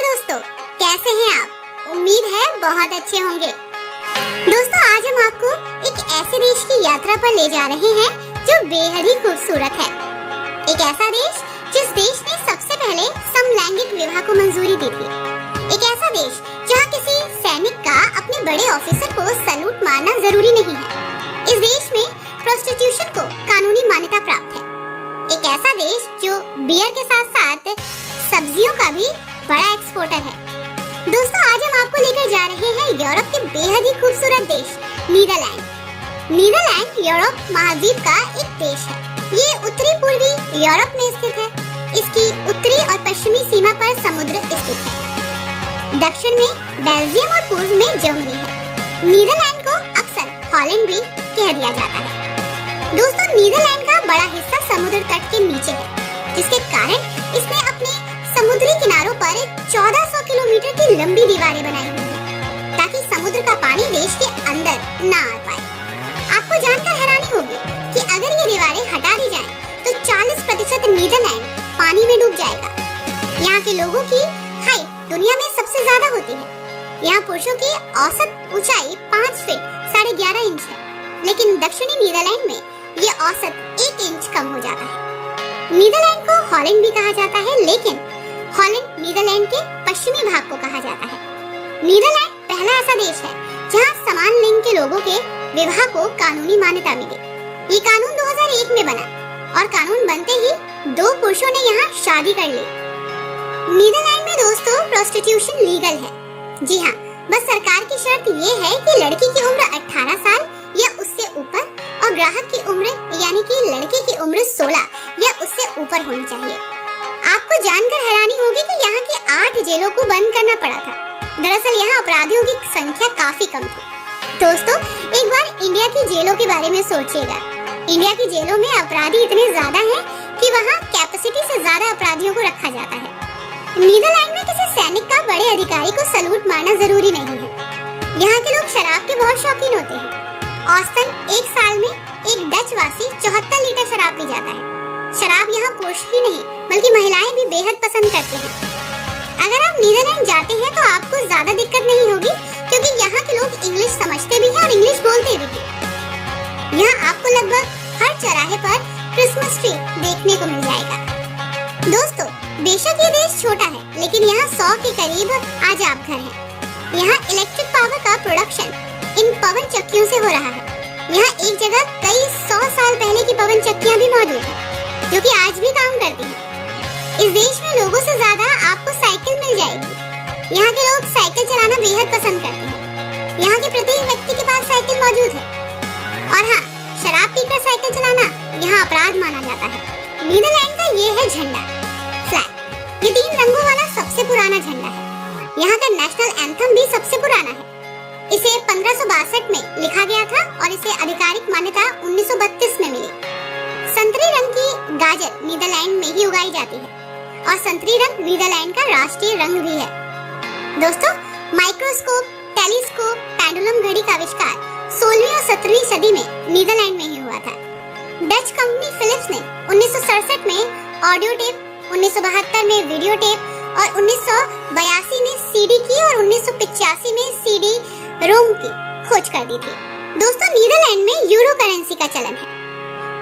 दोस्तों, कैसे हैं आप? उम्मीद है बहुत अच्छे होंगे। दोस्तों, आज हम आपको एक ऐसे देश की यात्रा पर ले जा रहे हैं जो बेहद ही खूबसूरत है। एक ऐसा देश जिस देश ने सबसे पहले समलैंगिक विवाह को मंजूरी दी थी। एक ऐसा देश जहां किसी सैनिक का अपने बड़े ऑफिसर को सैल्यूट मारना जरूरी नहीं है। इस देश में प्रोस्टिट्यूशन को कानूनी मान्यता प्राप्त है। एक ऐसा देश जो बियर के साथ साथ सब्जियों का भी बड़ा एक्सपोर्टर है। दोस्तों, आज हम आपको लेकर जा रहे हैं यूरोप के बेहद ही खूबसूरत देश नीदरलैंड। नीदरलैंड यूरोप महाद्वीप का एक देश है। ये उत्तरी पूर्वी यूरोप में स्थित है। इसकी उत्तरी और पश्चिमी सीमा पर समुद्र स्थित है। दक्षिण में बेल्जियम और पूर्व में जर्मनी है। नीदरलैंड को अक्सर हॉलैंड भी कह दिया जाता है। दोस्तों, नीदरलैंड का बड़ा हिस्सा समुद्र तट के नीचे है, जिसके कारण इसने अपने समुद्री किनारों पर 1400 किलोमीटर की लंबी दीवारें बनाई हुई हैं, ताकि समुद्र का पानी देश के अंदर ना आ पाए। आपको जानकर हैरानी होगी कि अगर ये दीवारें हटा दी जाएं, तो 40% नीदरलैंड पानी में डूब जाएगा। यहाँ के लोगों की हाइट दुनिया में सबसे ज्यादा होती है। यहाँ पुरुषों की औसत ऊंचाई 5 फीट 11.5 इंच है, लेकिन दक्षिणी नीदरलैंड में ये औसत 1 इंच कम हो जाता है। नीदरलैंड को हॉलैंड भी कहा जाता है, लेकिन हॉलैंड नीदरलैंड के पश्चिमी भाग को कहा जाता है। नीदरलैंड पहला ऐसा देश है जहां समान लिंग के लोगों के विवाह को कानूनी मान्यता मिली। ये कानून 2001 में बना और कानून बनते ही 2 पुरुषों ने यहाँ शादी कर ली। नीदरलैंड में दोस्तों प्रोस्टिट्यूशन लीगल है। जी हाँ, बस सरकार की शर्त ये है कि लड़की की उम्र 18 साल या उससे ऊपर और ग्राहक की उम्र यानी कि लड़के की उम्र 16 या उससे ऊपर होनी चाहिए। आपको जानकर हैरानी होगी कि यहाँ की 8 जेलों को बंद करना पड़ा था। दरअसल यहाँ अपराधियों की संख्या काफी कम थी। दोस्तों, एक बार इंडिया की जेलों के बारे में सोचिएगा। इंडिया की जेलों में अपराधी इतने ज्यादा हैं कि वहाँ कैपेसिटी से ज्यादा अपराधियों को रखा जाता है। नीदरलैंड में किसी सैनिक का बड़े अधिकारी को सैल्यूट मारना जरूरी नहीं है। यहाँ के लोग शराब के बहुत शौकीन होते हैं। औसतन एक साल में एक डच वासी 74 लीटर शराब पी जाता है। शराब यहाँ पुरुष ही नहीं बल्कि महिलाएं भी बेहद पसंद करती हैं। अगर आप नीदरलैंड जाते हैं तो आपको ज्यादा दिक्कत नहीं होगी, क्योंकि यहाँ के लोग इंग्लिश समझते भी हैं और इंग्लिश बोलते भी हैं। यहाँ आपको लगभग हर चौराहे पर क्रिसमस ट्री देखने को मिल जाएगा। दोस्तों, बेशक ये देश छोटा है, लेकिन यहाँ 100 के करीब आजाद घर हैं। यहाँ इलेक्ट्रिक पावर का प्रोडक्शन इन पवन चक्कियों से हो रहा है। यहाँ एक जगह कई 100 साल पहले की पवन चक्कियाँ भी मौजूद हैं, जो कि आज भी काम करती हैं। इस देश में लोगों से ज्यादा आपको साइकिल मिल जाएगी। यहाँ के लोग साइकिल चलाना बेहद पसंद करते हैं। यहाँ के प्रत्येक व्यक्ति के पास साइकिल मौजूद है। और हाँ, शराब पीकर साइकिल चलाना यहाँ अपराध माना जाता है। नीदरलैंड का ये है झंडा, फ्लैग। ये 3 रंगों वाला सबसे पुराना झंडा है। यहाँ का नेशनल एंथम भी सबसे पुराना है। इसे 1562 में लिखा गया था और इसे आधिकारिक मान्यता 1932 में मिली। संतरी रंग की गाजर नीदरलैंड में ही उगाई जाती है और संतरी रंग नीदरलैंड का राष्ट्रीय रंग भी है। दोस्तों, माइक्रोस्कोप, टेलीस्कोप, पेंडुलम घड़ी का आविष्कार 16वीं और 17वीं सदी में नीदरलैंड में ही हुआ था। डच कंपनी फिलिप्स ने 1967 में ऑडियो टेप, 1972 में वीडियो टेप और 1982 में सीडी की और 1985 में सीडी रोम की खोज कर दी थी। दोस्तों, नीदरलैंड में यूरो करेंसी का चलन है।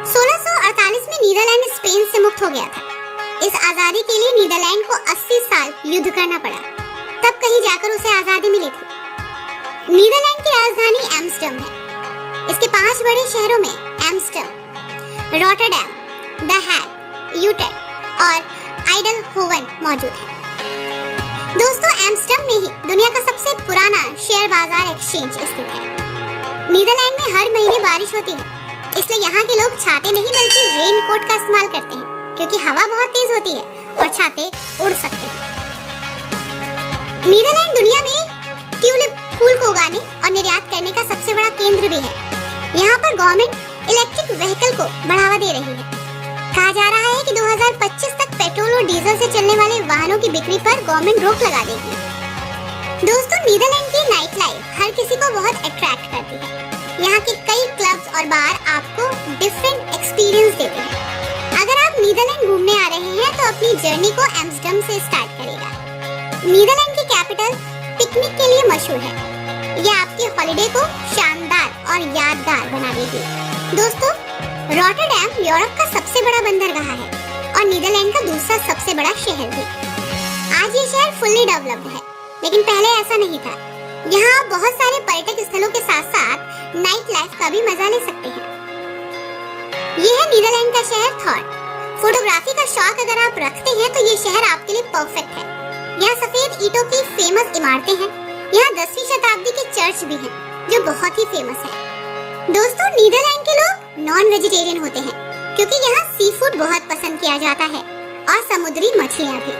1648 में नीदरलैंड स्पेन से मुक्त हो गया था। इस आजादी के लिए नीदरलैंड को 80 साल युद्ध करना पड़ा, तब कहीं जाकर उसे आजादी मिली थी। नीदरलैंड की राजधानी एम्स्टर्डम है। इसके 5 बड़े शहरों में Amsterdam, Rotterdam, the Hague, Utrecht और आइडलहोवन मौजूद है। दोस्तों, एम्स्टर्डम में ही दुनिया का सबसे पुराना शेयर बाजार एक्सचेंज स्थित है। नीदरलैंड में हर महीने बारिश होती है, इसलिए यहाँ के लोग छाते नहीं बल्कि रेन कोट का इस्तेमाल करते हैं, क्योंकि हवा बहुत तेज होती है और छाते उड़ सकते हैं। नीदरलैंड दुनिया में ट्यूलिप फूल को उगाने और निर्यात करने का सबसे बड़ा केंद्र भी है। यहाँ पर गवर्नमेंट इलेक्ट्रिक व्हीकल को बढ़ावा दे रही है। कहा जा रहा है कि 2025 तक पेट्रोल और डीजल से चलने वाले वाहनों की बिक्री पर गवर्नमेंट रोक लगा देगी। दोस्तों, नीदरलैंड की नाइट लाइफ हर किसी को बहुत अट्रैक्ट करती है। यहाँ के कई क्लब्स और बार आपको डिफरेंट एक्सपीरियंस देते हैं। अगर आप नीदरलैंड घूमने आ रहे हैं तो अपनी जर्नी को एम्स्टर्डम से स्टार्ट करेगा। नीदरलैंड की कैपिटल पिकनिक के लिए मशहूर है। यह आपके हॉलिडे को शानदार और यादगार बना देगी। दोस्तों, रॉटरडैम यूरोप का सबसे बड़ा बंदरगाह है और नीदरलैंड का दूसरा सबसे बड़ा शहर भी। आज ये शहर फुल्ली डेवलप्ड है, लेकिन पहले ऐसा नहीं था। यहाँ आप बहुत सारे पर्यटक स्थलों के साथ साथ नाइट लाइफ का भी मजा ले सकते हैं। ये है नीदरलैंड का शहर थॉर। फोटोग्राफी का शौक अगर आप रखते हैं तो ये शहर आपके लिए परफेक्ट है। यहाँ सफेद ईंटों की फेमस इमारतें हैं। यहाँ 10वीं शताब्दी के चर्च भी हैं, जो बहुत ही फेमस है। दोस्तों, नीदरलैंड के लोग नॉन वेजिटेरियन होते हैं क्योंकि यहाँ सी फूड बहुत पसंद किया जाता है और समुद्री मछलियाँ भी।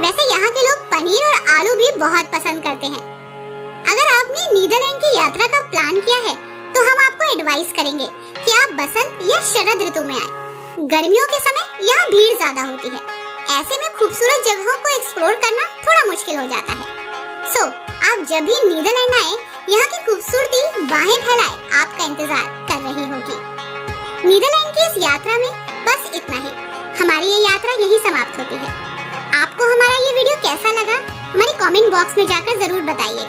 वैसे यहाँ के लोग पनीर और आलू भी बहुत पसंद करते हैं। अगर आपने नीदरलैंड की यात्रा का प्लान किया है तो हम आपको एडवाइस करेंगे कि आप बसंत या शरद ऋतु में आए। गर्मियों के समय यहाँ भीड़ ज्यादा होती है। ऐसे में खूबसूरत जगहों को एक्सप्लोर करना थोड़ा मुश्किल हो जाता है। आप जब भी नीदरलैंड आए, यहाँ की खूबसूरती बाहें फैलाए आपका इंतजार कर रही होगी। नीदरलैंड की इस यात्रा में बस इतना ही। हमारी ये यात्रा यही समाप्त होती है। आपको हमारा ये वीडियो कैसा लगा, हमारी कमेंट बॉक्स में जाकर जरूर बताइएगा।